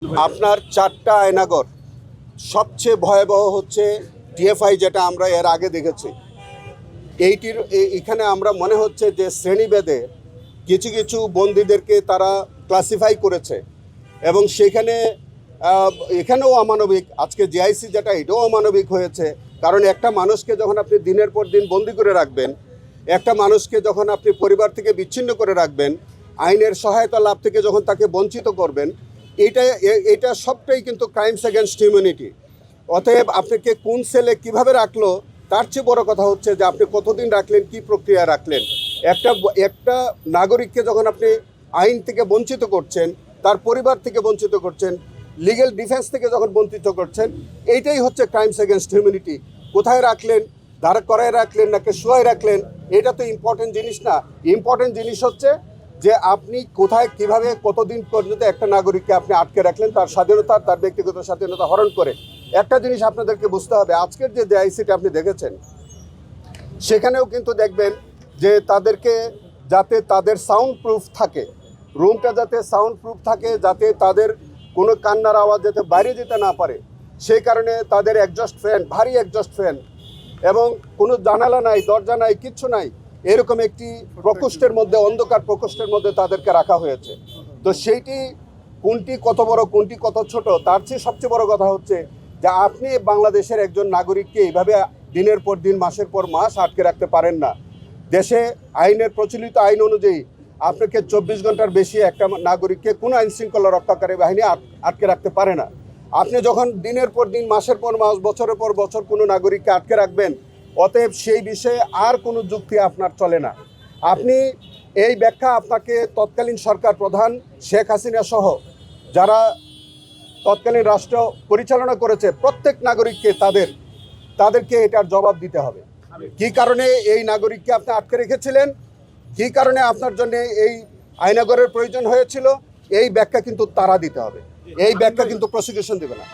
আপনার 4টা আয়নাঘর সবচেয়ে ভয়াবহ হচ্ছে টিএফআই, যেটা আমরা এর আগে দেখেছি। এখানে আমরা মনে হচ্ছে যে শ্রেণীভেদে কিছু কিছু বন্দীদেরকে তারা ক্লাসিফাই করেছে এবং সেখানে এখানেও অমানবিক। আজকে জিআইসি যেটা, এটাও অমানবিক হয়েছে। কারণ একটা মানুষকে যখন আপনি দিনের পর দিন বন্দি করে রাখবেন, একটা মানুষকে যখন আপনি পরিবার থেকে বিচ্ছিন্ন করে রাখবেন, আইনের সহায়তা লাভ থেকে যখন তাকে বঞ্চিত করবেন, এটা সবটাই কিন্তু ক্রাইমস এগেনস্ট হিউম্যানিটি। অতএব আপনাকে কোন সেলে কিভাবে রাখলো, তার চেয়ে বড় কথা হচ্ছে যে আপনি কতদিন রাখলেন, কি প্রক্রিয়া রাখলেন। একটা নাগরিককে যখন আপনি আইন থেকে বঞ্চিত করছেন, তার পরিবার থেকে বঞ্চিত করছেন, লিগ্যাল ডিফেন্স থেকে যখন বঞ্চিত করছেন, এইটাই হচ্ছে ক্রাইমস এগেনস্ট হিউম্যানিটি। কোথায় রাখলেন, দাঁড় করায় রাখলেন নাকি শোয়ায় রাখলেন, এটা তো ইম্পর্টেন্ট জিনিস না। ইম্পর্টেন্ট জিনিস হচ্ছে যে আপনি কোথায়, কিভাবে, কতদিন পর্যন্ত একটা নাগরিককে আপনি আটকে রাখলেন, তার স্বাধীনতা, তার ব্যক্তিগত স্বাধীনতা হরণ করে। একটা জিনিস আপনাদেরকে বুঝতে হবে, আজকের যে আইসিটি আপনি দেখেছেন, সেখানেও কিন্তু দেখবেন যে তাদেরকে যাতে তাদের সাউন্ড প্রুফ থাকে, রুমটা যাতে সাউন্ড প্রুফ থাকে, যাতে তাদের কোনো কান্নার আওয়াজ যাতে বাইরে যেতে না পারে, সেই কারণে তাদের একজস্ট ফ্যান, ভারী একজস্ট ফ্যান, এবং কোনো জানালা নাই, দরজা নাই, কিচ্ছু নাই, এরকম একটি প্রকোষ্ঠের মধ্যে, অন্ধকার প্রকোষ্ঠের মধ্যে তাদেরকে রাখা হয়েছে। তো সেইটি কোনটি কত বড়, কোনটি কত ছোট, তার চেয়ে সবচেয়ে বড় কথা হচ্ছে যে আপনি বাংলাদেশের একজন নাগরিককে এইভাবে দিনের পর দিন, মাসের পর মাস আটকে রাখতে পারেন না। দেশে আইনের, প্রচলিত আইন অনুযায়ী আপনাকে 24 ঘন্টার বেশি একটা নাগরিককে কোনো আইন শৃঙ্খলা রক্ষাকারী বাহিনী আটকে রাখতে পারে না। আপনি যখন দিনের পর দিন, মাসের পর মাস, বছরের পর বছর কোনো নাগরিককে আটকে রাখবেন, অতএব সেই বিষয়ে আর কোনো যুক্তি আপনার চলে না। আপনি এই ব্যাখ্যা আপনাকে তৎকালীন সরকার প্রধান শেখ হাসিনা সহ যারা তৎকালীন রাষ্ট্র পরিচালনা করেছে, প্রত্যেক নাগরিককে তাদেরকে এটার জবাব দিতে হবে। কি কারণে এই নাগরিককে আপনি আটকে রেখেছিলেন, কি কারণে আপনার জন্য এই আয়নাঘরের প্রয়োজন হয়েছিল, এই ব্যাখ্যা কিন্তু তারা দিতে হবে। এই ব্যাখ্যা কিন্তু প্রসিকিউশন দেবে না।